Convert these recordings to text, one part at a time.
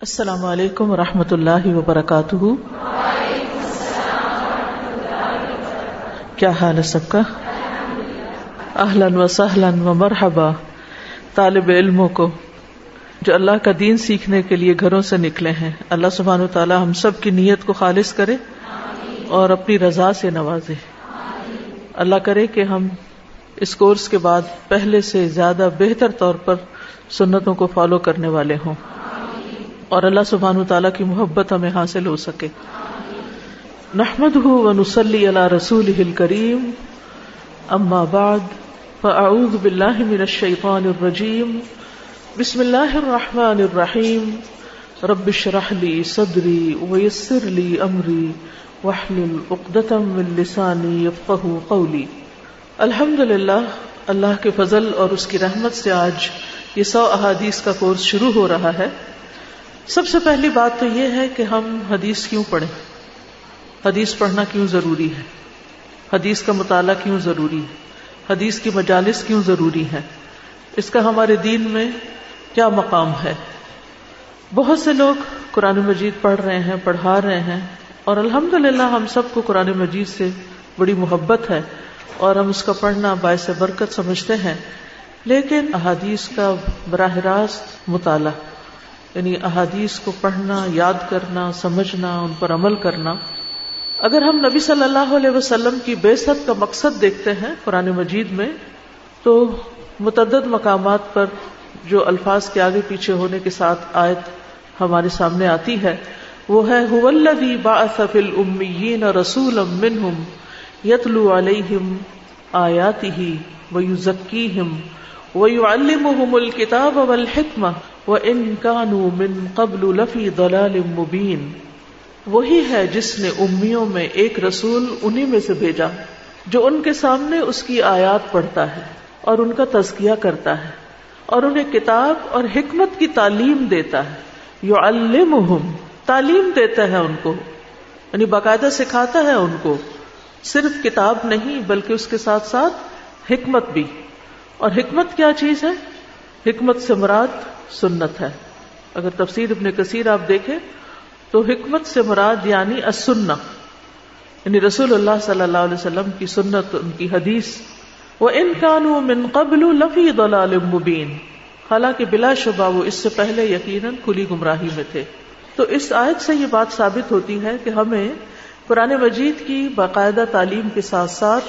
السلام علیکم ورحمۃ اللہ وبرکاتہ۔ کیا حال ہے سب کا؟ اہلاً و سہلاً و مرحبا طالب علموں کو جو اللہ کا دین سیکھنے کے لیے گھروں سے نکلے ہیں۔ اللہ سبحانہ و تعالی ہم سب کی نیت کو خالص کرے اور اپنی رضا سے نوازے۔ اللہ کرے کہ ہم اس کورس کے بعد پہلے سے زیادہ بہتر طور پر سنتوں کو فالو کرنے والے ہوں اور اللہ سبحانہ وتعالی کی محبت ہمیں حاصل ہو سکے۔ نحمدہ ونصلی علی رسولہ الکریم، اما بعد فاعوذ باللہ من الشیطان الرجیم، بسم اللہ الرحمن الرحیم، رب اشرح لی صدری ویسر لی امری واحلل عقدۃ من لسانی یفقہوا قولی۔ الحمدللہ، اللہ کے فضل اور اس کی رحمت سے آج یہ 100 احادیث کا کورس شروع ہو رہا ہے۔ سب سے پہلی بات تو یہ ہے کہ ہم حدیث کیوں پڑھیں، حدیث پڑھنا کیوں ضروری ہے، حدیث کا مطالعہ کیوں ضروری ہے، حدیث کی مجالس کیوں ضروری ہے، اس کا ہمارے دین میں کیا مقام ہے۔ بہت سے لوگ قرآن مجید پڑھ رہے ہیں، پڑھا رہے ہیں، اور الحمدللہ ہم سب کو قرآن مجید سے بڑی محبت ہے اور ہم اس کا پڑھنا باعث برکت سمجھتے ہیں، لیکن احادیث کا براہ راست مطالعہ، یعنی احادیث کو پڑھنا، یاد کرنا، سمجھنا، ان پر عمل کرنا۔ اگر ہم نبی صلی اللہ علیہ وسلم کی بعثت کا مقصد دیکھتے ہیں قرآن مجید میں، تو متعدد مقامات پر جو الفاظ کے آگے پیچھے ہونے کے ساتھ آیت ہمارے سامنے آتی ہے وہ ہے هو الذی بعث فی الامیین رسولا منہم یتلو علیہم آیاتہ ویزکیہم وَيُعَلِّمُهُمُ الْكِتَابَ وَالْحِكْمَةَ وَإِن كَانُوا مِن قَبْلُ لَفِي ضَلَالٍ مُبِينٍ۔ وہی ہے جس نے امیوں میں ایک رسول انہی میں سے بھیجا جو ان کے سامنے اس کی آیات پڑھتا ہے اور ان کا تزکیہ کرتا ہے اور انہیں کتاب اور حکمت کی تعلیم دیتا ہے۔ يُعَلِّمُهُمْ، تعلیم دیتا ہے ان کو، یعنی باقاعدہ سکھاتا ہے ان کو، صرف کتاب نہیں بلکہ اس کے ساتھ ساتھ حکمت بھی۔ اور حکمت کیا چیز ہے؟ حکمت سے مراد سنت ہے۔ اگر تفسیر ابن کثیر آپ دیکھیں تو حکمت سے مراد یعنی السنہ، یعنی رسول اللہ صلی اللہ علیہ وسلم کی سنت، ان کی حدیث۔ وَإِن كَانُوا مِن قَبْلُ لَفِي ضَلَالٍ مُبِينٍ، حالانکہ بلا شبہ وہ اس سے پہلے یقیناً کھلی گمراہی میں تھے۔ تو اس آیت سے یہ بات ثابت ہوتی ہے کہ ہمیں قرآن مجید کی باقاعدہ تعلیم کے ساتھ ساتھ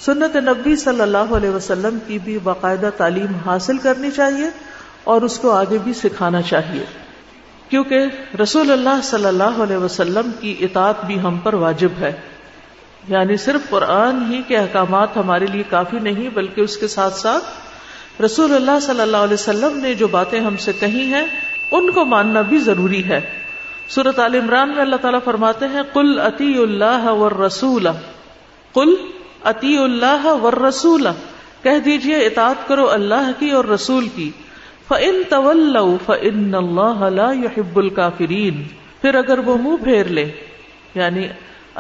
سنت نبی صلی اللہ علیہ وسلم کی بھی باقاعدہ تعلیم حاصل کرنی چاہیے اور اس کو آگے بھی سکھانا چاہیے، کیونکہ رسول اللہ صلی اللہ علیہ وسلم کی اطاعت بھی ہم پر واجب ہے۔ یعنی صرف قرآن ہی کے احکامات ہمارے لیے کافی نہیں، بلکہ اس کے ساتھ ساتھ رسول اللہ صلی اللہ علیہ وسلم نے جو باتیں ہم سے کہی ہیں ان کو ماننا بھی ضروری ہے۔ سورۃ آل عمران میں اللہ تعالیٰ فرماتے ہیں قُلْ اطیعوا اللَّهَ وَالرَّسُولَ، قُلْ اطیعوا اللہ والرسول، کہہ دیجئے اطاعت کرو اللہ کی اور رسول کی۔ فَإِن تَوَلَّوْا فَإِنَّ اللَّهَ لَا يُحِبُّ الْكَافِرِينَ، پھر اگر وہ منہ پھیر لے، یعنی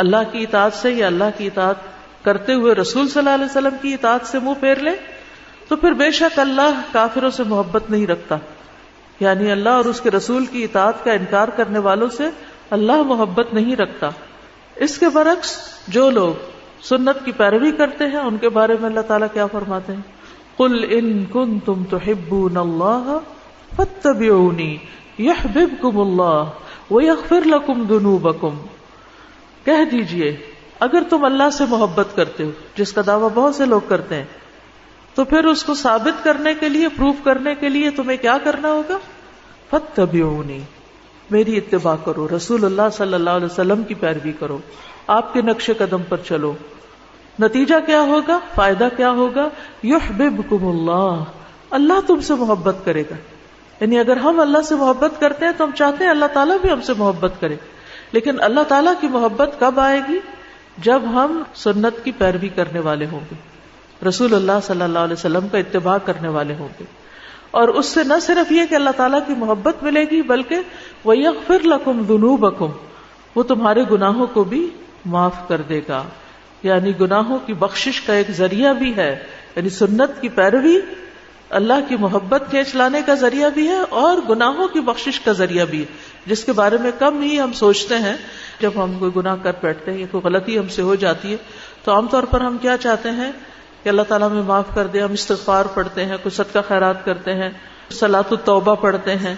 اللہ کی اطاعت سے یا اللہ کی اطاعت کرتے ہوئے رسول صلی اللہ علیہ وسلم کی اطاعت سے منہ پھیر لے، تو پھر بے شک اللہ کافروں سے محبت نہیں رکھتا، یعنی اللہ اور اس کے رسول کی اطاعت کا انکار کرنے والوں سے اللہ محبت نہیں رکھتا۔ اس کے برعکس جو لوگ سنت کی پیروی کرتے ہیں ان کے بارے میں اللہ تعالیٰ کیا فرماتے ہیں؟ قُلْ إِن كُنتُمْ تُحِبُّونَ اللَّهَ فَاتَّبِعُونِي يُحْبِبْكُمُ اللَّهُ وَيَغْفِرْ لَكُمْ ذُنُوبَكُمْ، کہہ دیجئے اگر تم اللہ سے محبت کرتے ہو، جس کا دعویٰ بہت سے لوگ کرتے ہیں، تو پھر اس کو ثابت کرنے کے لیے، پروف کرنے کے لیے تمہیں کیا کرنا ہوگا؟ فَاتَّبِعُونِي، میری اتباع کرو، رسول اللہ صلی اللہ علیہ وسلم کی پیروی کرو، آپ کے نقش قدم پر چلو۔ نتیجہ کیا ہوگا؟ فائدہ کیا ہوگا؟ یحببکم اللہ، اللہ تم سے محبت کرے گا۔ یعنی اگر ہم اللہ سے محبت کرتے ہیں تو ہم چاہتے ہیں اللہ تعالیٰ بھی ہم سے محبت کرے، لیکن اللہ تعالیٰ کی محبت کب آئے گی؟ جب ہم سنت کی پیروی کرنے والے ہوں گے، رسول اللہ صلی اللہ علیہ وسلم کا اتباع کرنے والے ہوں گے، اور اس سے نہ صرف یہ کہ اللہ تعالیٰ کی محبت ملے گی بلکہ وَيَغْفِرْ لَكُمْ ذُنُوبَكُمْ، وہ تمہارے گناہوں کو بھی معاف کر دے گا۔ یعنی گناہوں کی بخشش کا ایک ذریعہ بھی ہے، یعنی سنت کی پیروی اللہ کی محبت کھینچ لانے کا ذریعہ بھی ہے اور گناہوں کی بخشش کا ذریعہ بھی ہے، جس کے بارے میں کم ہی ہم سوچتے ہیں. جب ہم کوئی گناہ کر بیٹھتے ہیں یا کوئی غلطی ہم سے ہو جاتی ہے تو عام طور پر ہم کیا چاہتے ہیں کہ اللہ تعالیٰ ہمیں معاف کر دے. ہم استغفار پڑھتے ہیں، کوئی صدقہ خیرات کرتے ہیں، صلاۃ التوبہ پڑھتے ہیں.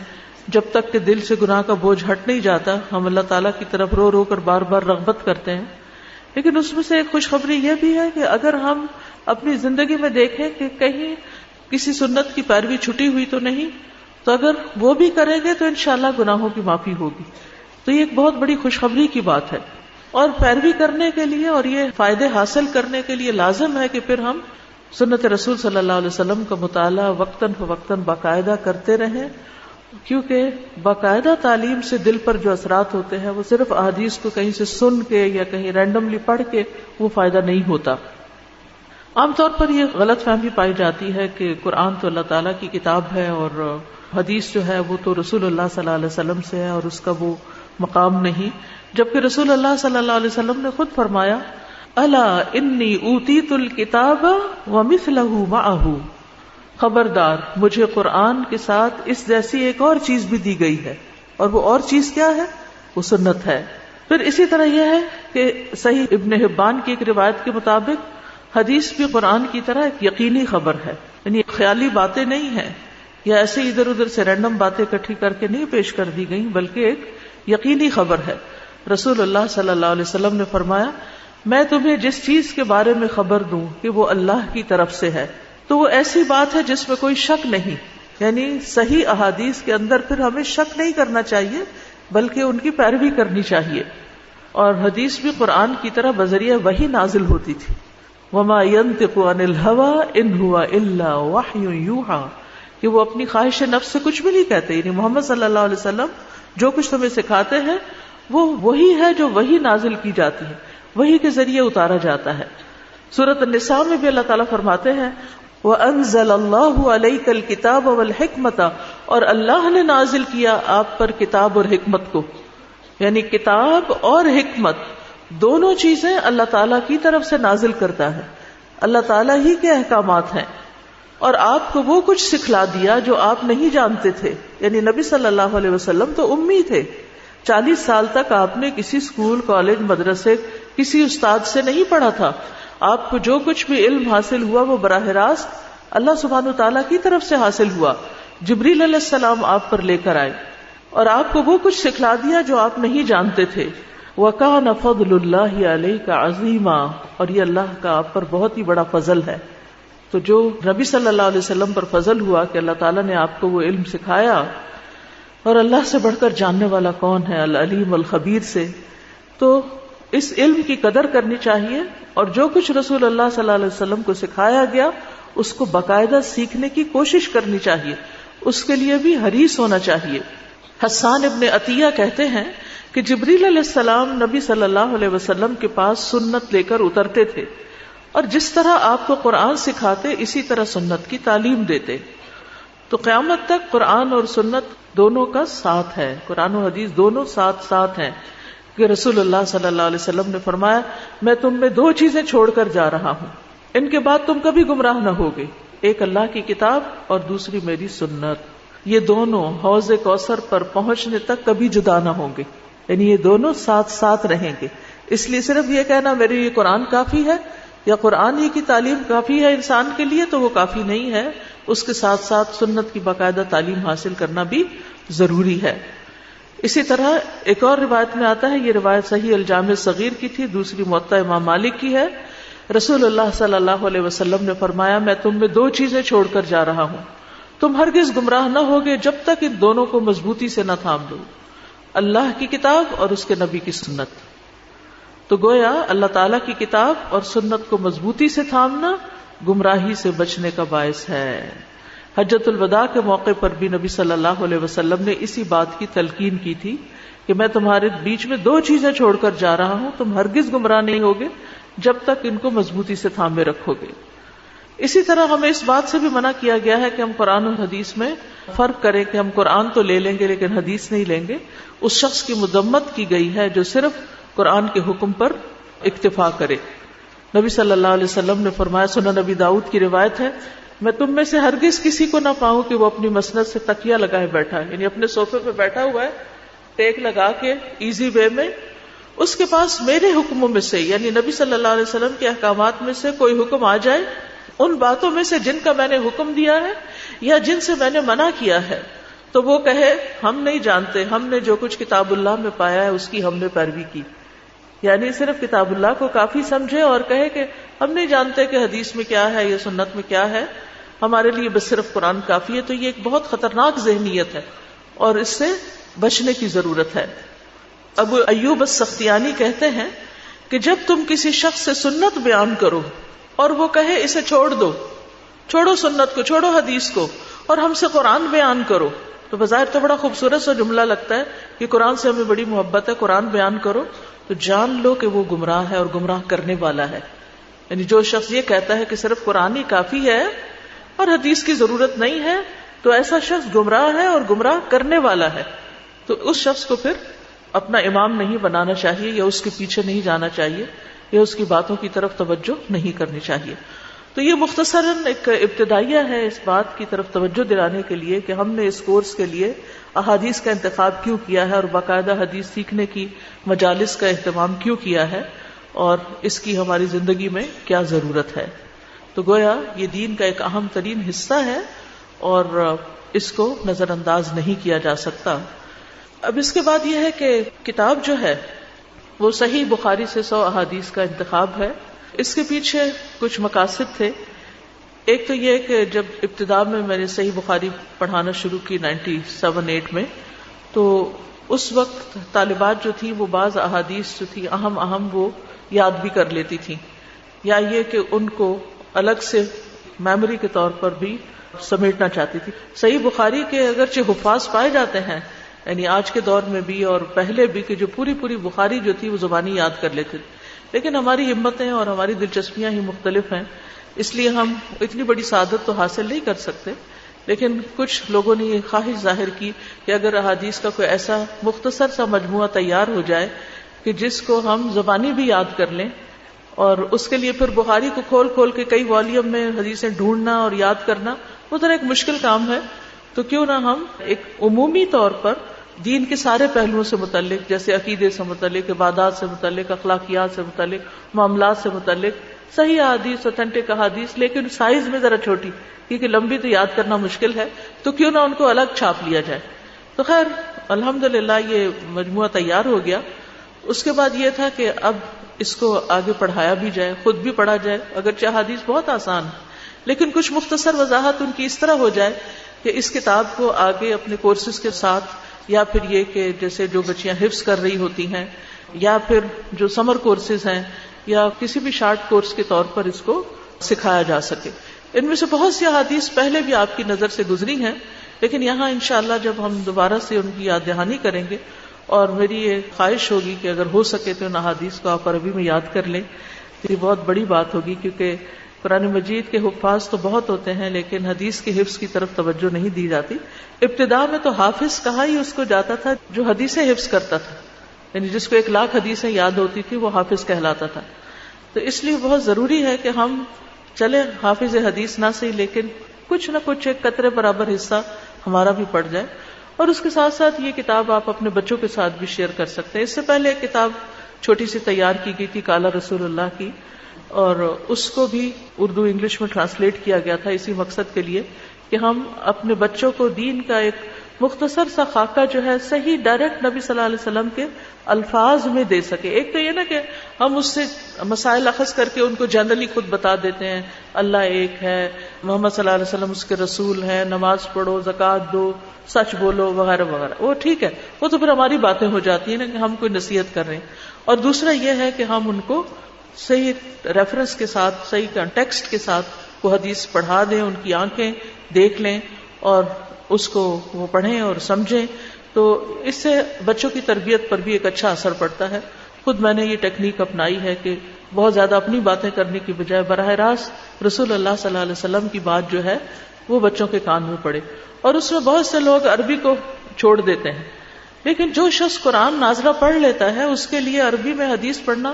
جب تک کہ دل سے گناہ کا بوجھ ہٹ نہیں جاتا ہم اللہ تعالیٰ کی طرف رو رو کر بار بار رغبت کرتے ہیں. لیکن اس میں سے ایک خوشخبری یہ بھی ہے کہ اگر ہم اپنی زندگی میں دیکھیں کہ کہیں کسی سنت کی پیروی چھٹی ہوئی تو نہیں، تو اگر وہ بھی کریں گے تو انشاءاللہ گناہوں کی معافی ہوگی. تو یہ ایک بہت بڑی خوشخبری کی بات ہے. اور پیروی کرنے کے لیے اور یہ فائدے حاصل کرنے کے لیے لازم ہے کہ پھر ہم سنت رسول صلی اللہ علیہ وسلم کا مطالعہ وقتاً فوقتاً باقاعدہ کرتے رہیں، کیونکہ باقاعدہ تعلیم سے دل پر جو اثرات ہوتے ہیں وہ صرف احادیث کو کہیں سے سن کے یا کہیں رینڈملی پڑھ کے وہ فائدہ نہیں ہوتا. عام طور پر یہ غلط فہمی پائی جاتی ہے کہ قرآن تو اللہ تعالیٰ کی کتاب ہے اور حدیث جو ہے وہ تو رسول اللہ صلی اللہ علیہ وسلم سے ہے اور اس کا وہ مقام نہیں، جبکہ رسول اللہ صلی اللہ علیہ وسلم نے خود فرمایا الا انی اوتیت الکتاب ومثلہ معہ، خبردار مجھے قرآن کے ساتھ اس جیسی ایک اور چیز بھی دی گئی ہے، اور وہ اور چیز کیا ہے؟ وہ سنت ہے. پھر اسی طرح یہ ہے کہ صحیح ابن حبان کی ایک روایت کے مطابق حدیث بھی قرآن کی طرح ایک یقینی خبر ہے، یعنی خیالی باتیں نہیں ہیں یا ایسے ادھر ادھر سے رینڈم باتیں اکٹھی کر کے نہیں پیش کر دی گئیں، بلکہ ایک یقینی خبر ہے. رسول اللہ صلی اللہ علیہ وسلم نے فرمایا میں تمہیں جس چیز کے بارے میں خبر دوں کہ وہ اللہ کی طرف سے ہے تو وہ ایسی بات ہے جس میں کوئی شک نہیں، یعنی صحیح احادیث کے اندر پھر ہمیں شک نہیں کرنا چاہیے بلکہ ان کی پیروی کرنی چاہیے. اور حدیث بھی قرآن کی طرح بذریعہ وحی نازل ہوتی تھی. وما ينطق عن الهوى ان هو الا وحی یوحى، کہ وہ اپنی خواہش نفس سے کچھ بھی نہیں کہتے، یعنی محمد صلی اللہ علیہ وسلم جو کچھ تمہیں سکھاتے ہیں وہ وہی ہے جو وحی نازل کی جاتی ہے، وحی کے ذریعے اتارا جاتا ہے. سورۃ النساء میں بھی اللہ تعالیٰ فرماتے ہیں وَأَنزَلَ اللَّهُ عَلَيْكَ الْكِتَابَ وَالْحِكْمَةَ، اور اللہ نے نازل کیا آپ پر کتاب اور حکمت کو، یعنی کتاب اور حکمت دونوں چیزیں اللہ تعالیٰ کی طرف سے نازل کرتا ہے، اللہ تعالیٰ ہی کے احکامات ہیں. اور آپ کو وہ کچھ سکھلا دیا جو آپ نہیں جانتے تھے، یعنی نبی صلی اللہ علیہ وسلم تو امی تھے، 40 سال تک آپ نے کسی اسکول کالج مدرسے کسی استاد سے نہیں پڑھا تھا. آپ کو جو کچھ بھی علم حاصل ہوا وہ براہ راست اللہ سبحانہ وتعالیٰ کی طرف سے حاصل ہوا. جبریل علیہ السلام آپ پر لے کر آئے اور آپ کو وہ کچھ سکھلا دیا جو آپ نہیں جانتے تھے. وَكَانَ فَضْلُ اللَّهِ عَلَيْكَ عَظِيمًا، اور یہ اللہ کا آپ پر بہت ہی بڑا فضل ہے. تو جو نبی صلی اللہ علیہ وسلم پر فضل ہوا کہ اللہ تعالیٰ نے آپ کو وہ علم سکھایا، اور اللہ سے بڑھ کر جاننے والا کون ہے العلیم الخبیر سے، تو اس علم کی قدر کرنی چاہیے. اور جو کچھ رسول اللہ صلی اللہ علیہ وسلم کو سکھایا گیا اس کو باقاعدہ سیکھنے کی کوشش کرنی چاہیے، اس کے لیے بھی حریص ہونا چاہیے. حسان ابن عطیہ کہتے ہیں کہ جبریل علیہ السلام نبی صلی اللہ علیہ وسلم کے پاس سنت لے کر اترتے تھے، اور جس طرح آپ کو قرآن سکھاتے اسی طرح سنت کی تعلیم دیتے. تو قیامت تک قرآن اور سنت دونوں کا ساتھ ہے، قرآن و حدیث دونوں ساتھ ساتھ ہیں. کہ رسول اللہ صلی اللہ علیہ وسلم نے فرمایا میں تم میں 2 چیزیں چھوڑ کر جا رہا ہوں، ان کے بعد تم کبھی گمراہ نہ ہوگے، ایک اللہ کی کتاب اور دوسری میری سنت. یہ دونوں حوض کوثر پر پہنچنے تک کبھی جدا نہ ہوں گے، یعنی یہ دونوں ساتھ ساتھ رہیں گے. اس لیے صرف یہ کہنا میرے لیے قرآن کافی ہے یا قرآن ہی کی تعلیم کافی ہے انسان کے لیے، تو وہ کافی نہیں ہے. اس کے ساتھ ساتھ سنت کی باقاعدہ تعلیم حاصل کرنا بھی ضروری ہے. اسی طرح ایک اور روایت میں آتا ہے، یہ روایت صحیح الجامع صغیر کی تھی، دوسری موطا امام مالک کی ہے. رسول اللہ صلی اللہ علیہ وسلم نے فرمایا میں تم میں 2 چیزیں چھوڑ کر جا رہا ہوں، تم ہرگز گمراہ نہ ہوگے جب تک ان دونوں کو مضبوطی سے نہ تھام لو، اللہ کی کتاب اور اس کے نبی کی سنت. تو گویا اللہ تعالیٰ کی کتاب اور سنت کو مضبوطی سے تھامنا گمراہی سے بچنے کا باعث ہے. حجۃ الوداع کے موقع پر بھی نبی صلی اللہ علیہ وسلم نے اسی بات کی تلقین کی تھی کہ میں تمہارے بیچ میں 2 چیزیں چھوڑ کر جا رہا ہوں، تم ہرگز گمراہ نہیں ہوگے جب تک ان کو مضبوطی سے تھامے رکھو گے. اسی طرح ہمیں اس بات سے بھی منع کیا گیا ہے کہ ہم قرآن اور حدیث میں فرق کریں کہ ہم قرآن تو لے لیں گے لیکن حدیث نہیں لیں گے. اس شخص کی مذمت کی گئی ہے جو صرف قرآن کے حکم پر اکتفا کرے. نبی صلی اللہ علیہ وسلم نے فرمایا، سنن نبی داؤد کی روایت ہے میں تم میں سے ہرگز کسی کو نہ پاؤں کہ وہ اپنی مسند سے تکیہ لگائے بیٹھا ہے، یعنی اپنے صوفے پہ بیٹھا ہوا ہے ٹیک لگا کے ایزی وے میں، اس کے پاس میرے حکموں میں سے یعنی نبی صلی اللہ علیہ وسلم کے احکامات میں سے کوئی حکم آ جائے، ان باتوں میں سے جن کا میں نے حکم دیا ہے یا جن سے میں نے منع کیا ہے، تو وہ کہے ہم نہیں جانتے، ہم نے جو کچھ کتاب اللہ میں پایا ہے اس کی ہم نے پیروی کی، یعنی صرف کتاب اللہ کو کافی سمجھے اور کہے کہ ہم نہیں جانتے کہ حدیث میں کیا ہے یا سنت میں کیا ہے، ہمارے لیے بس صرف قرآن کافی ہے. تو یہ ایک بہت خطرناک ذہنیت ہے اور اس سے بچنے کی ضرورت ہے. ابو ایوب السختیانی کہتے ہیں کہ جب تم کسی شخص سے سنت بیان کرو اور وہ کہے اسے چھوڑ دو، چھوڑو سنت کو، چھوڑو حدیث کو، اور ہم سے قرآن بیان کرو، تو بظاہر تو بڑا خوبصورت سا جملہ لگتا ہے کہ قرآن سے ہمیں بڑی محبت ہے، قرآن بیان کرو، تو جان لو کہ وہ گمراہ ہے اور گمراہ کرنے والا ہے. یعنی جو شخص یہ کہتا ہے کہ صرف قرآن ہی کافی ہے اور حدیث کی ضرورت نہیں ہے، تو ایسا شخص گمراہ ہے اور گمراہ کرنے والا ہے. تو اس شخص کو پھر اپنا امام نہیں بنانا چاہیے یا اس کے پیچھے نہیں جانا چاہیے یا اس کی باتوں کی طرف توجہ نہیں کرنی چاہیے. تو یہ مختصراً ایک ابتدائیہ ہے اس بات کی طرف توجہ دلانے کے لیے کہ ہم نے اس کورس کے لیے احادیث کا انتخاب کیوں کیا ہے اور باقاعدہ حدیث سیکھنے کی مجالس کا اہتمام کیوں کیا ہے اور اس کی ہماری زندگی میں کیا ضرورت ہے. تو گویا یہ دین کا ایک اہم ترین حصہ ہے اور اس کو نظر انداز نہیں کیا جا سکتا. اب اس کے بعد یہ ہے کہ کتاب جو ہے وہ صحیح بخاری سے 100 احادیث کا انتخاب ہے. اس کے پیچھے کچھ مقاصد تھے. ایک تو یہ کہ جب ابتدا میں نے صحیح بخاری پڑھانا شروع کی 97-8 میں، تو اس وقت طالبات جو تھی وہ بعض احادیث جو تھی اہم وہ یاد بھی کر لیتی تھی، یا یہ کہ ان کو الگ سے میموری کے طور پر بھی سمیٹنا چاہتی تھی. صحیح بخاری کے اگرچہ حفاظ پائے جاتے ہیں، یعنی آج کے دور میں بھی اور پہلے بھی، کہ جو پوری بخاری جو تھی وہ زبانی یاد کر لیتے تھے، لیکن ہماری ہمتیں اور ہماری دلچسپیاں ہی مختلف ہیں، اس لیے ہم اتنی بڑی سعادت تو حاصل نہیں کر سکتے. لیکن کچھ لوگوں نے یہ خواہش ظاہر کی کہ اگر احادیث کا کوئی ایسا مختصر سا مجموعہ تیار ہو جائے کہ جس کو ہم زبانی بھی یاد کر لیں، اور اس کے لیے پھر بخاری کو کھول کے کئی والیوم میں حدیثیں ڈھونڈنا اور یاد کرنا وہ ذرا ایک مشکل کام ہے، تو کیوں نہ ہم ایک عمومی طور پر دین کے سارے پہلوؤں سے متعلق، جیسے عقیدے سے متعلق، عبادات سے متعلق، اخلاقیات سے متعلق، معاملات سے متعلق صحیح احادیث، اوتھینٹک احادیث، لیکن سائز میں ذرا چھوٹی، کیونکہ لمبی تو یاد کرنا مشکل ہے، تو کیوں نہ ان کو الگ چھاپ لیا جائے. تو خیر الحمدللہ یہ مجموعہ تیار ہو گیا. اس کے بعد یہ تھا کہ اب اس کو آگے پڑھایا بھی جائے، خود بھی پڑھا جائے. اگرچہ احادیث بہت آسان ہے، لیکن کچھ مختصر وضاحت ان کی اس طرح ہو جائے کہ اس کتاب کو آگے اپنے کورسز کے ساتھ، یا پھر یہ کہ جیسے جو بچیاں حفظ کر رہی ہوتی ہیں، یا پھر جو سمر کورسز ہیں، یا کسی بھی شارٹ کورس کے طور پر اس کو سکھایا جا سکے. ان میں سے بہت سی احادیث پہلے بھی آپ کی نظر سے گزری ہیں، لیکن یہاں انشاءاللہ جب ہم دوبارہ سے ان کی یاد دہانی کریں گے، اور میری یہ خواہش ہوگی کہ اگر ہو سکے تو ان احادیث کو آپ عربی میں یاد کر لیں، تو یہ بہت بڑی بات ہوگی، کیونکہ قرآن مجید کے حفاظ تو بہت ہوتے ہیں لیکن حدیث کے حفظ کی طرف توجہ نہیں دی جاتی. ابتدا میں تو حافظ کہا ہی اس کو جاتا تھا جو حدیثیں حفظ کرتا تھا، یعنی جس کو 1,00,000 حدیثیں یاد ہوتی تھی وہ حافظ کہلاتا تھا. تو اس لیے بہت ضروری ہے کہ ہم چلے حافظ حدیث نہ صحیح، لیکن کچھ نہ کچھ ایک قطرے برابر حصہ ہمارا بھی پڑ جائے. اور اس کے ساتھ ساتھ یہ کتاب آپ اپنے بچوں کے ساتھ بھی شیئر کر سکتے ہیں. اس سے پہلے ایک کتاب چھوٹی سی تیار کی گئی تھی قال رسول اللہ کی، اور اس کو بھی اردو انگلش میں ٹرانسلیٹ کیا گیا تھا اسی مقصد کے لیے کہ ہم اپنے بچوں کو دین کا ایک مختصر سا خاکہ جو ہے صحیح ڈائریکٹ نبی صلی اللہ علیہ وسلم کے الفاظ میں دے سکے. ایک تو یہ نا کہ ہم اس سے مسائل اخذ کر کے ان کو جنرلی خود بتا دیتے ہیں، اللہ ایک ہے، محمد صلی اللہ علیہ وسلم اس کے رسول ہیں، نماز پڑھو، زکوٰۃ دو، سچ بولو، وغیرہ وغیرہ. وہ ٹھیک ہے، وہ تو پھر ہماری باتیں ہو جاتی ہیں نا کہ ہم کوئی نصیحت کر رہے ہیں. اور دوسرا یہ ہے کہ ہم ان کو صحیح ریفرنس کے ساتھ، صحیح کنٹیکسٹ کے ساتھ وہ حدیث پڑھا دیں، ان کی آنکھیں دیکھ لیں اور اس کو وہ پڑھیں اور سمجھیں. تو اس سے بچوں کی تربیت پر بھی ایک اچھا اثر پڑتا ہے. خود میں نے یہ ٹیکنیک اپنائی ہے کہ بہت زیادہ اپنی باتیں کرنے کی بجائے براہ راست رسول اللہ صلی اللہ علیہ وسلم کی بات جو ہے وہ بچوں کے کان میں پڑے. اور اس میں بہت سے لوگ عربی کو چھوڑ دیتے ہیں، لیکن جو شخص قرآن نازلہ پڑھ لیتا ہے اس کے لیے عربی میں حدیث پڑھنا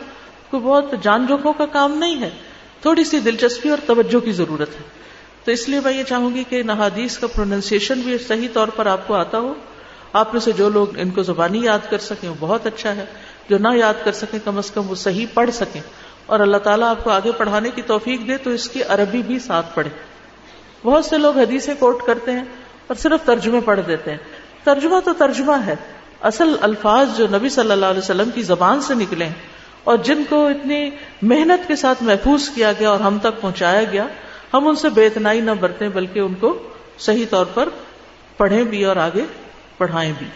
کوئی بہت جان جوکھوں کا کام نہیں ہے. تھوڑی سی دلچسپی اور توجہ کی ضرورت ہے. تو اس لیے میں یہ چاہوں گی کہ ان احادیث کا پروننسیشن بھی صحیح طور پر آپ کو آتا ہو. آپ میں سے جو لوگ ان کو زبانی یاد کر سکیں وہ بہت اچھا ہے، جو نہ یاد کر سکیں کم از کم وہ صحیح پڑھ سکیں، اور اللہ تعالیٰ آپ کو آگے پڑھانے کی توفیق دے تو اس کی عربی بھی ساتھ پڑھیں. بہت سے لوگ حدیثیں کوٹ کرتے ہیں اور صرف ترجمے پڑھ دیتے ہیں. ترجمہ تو ترجمہ ہے، اصل الفاظ جو نبی صلی اللہ علیہ وسلم کی زبان سے نکلے ہیں اور جن کو اتنی محنت کے ساتھ محفوظ کیا گیا اور ہم تک پہنچایا گیا، ہم ان سے بے اتنائی نہ برتیں بلکہ ان کو صحیح طور پر پڑھیں بھی اور آگے پڑھائیں بھی.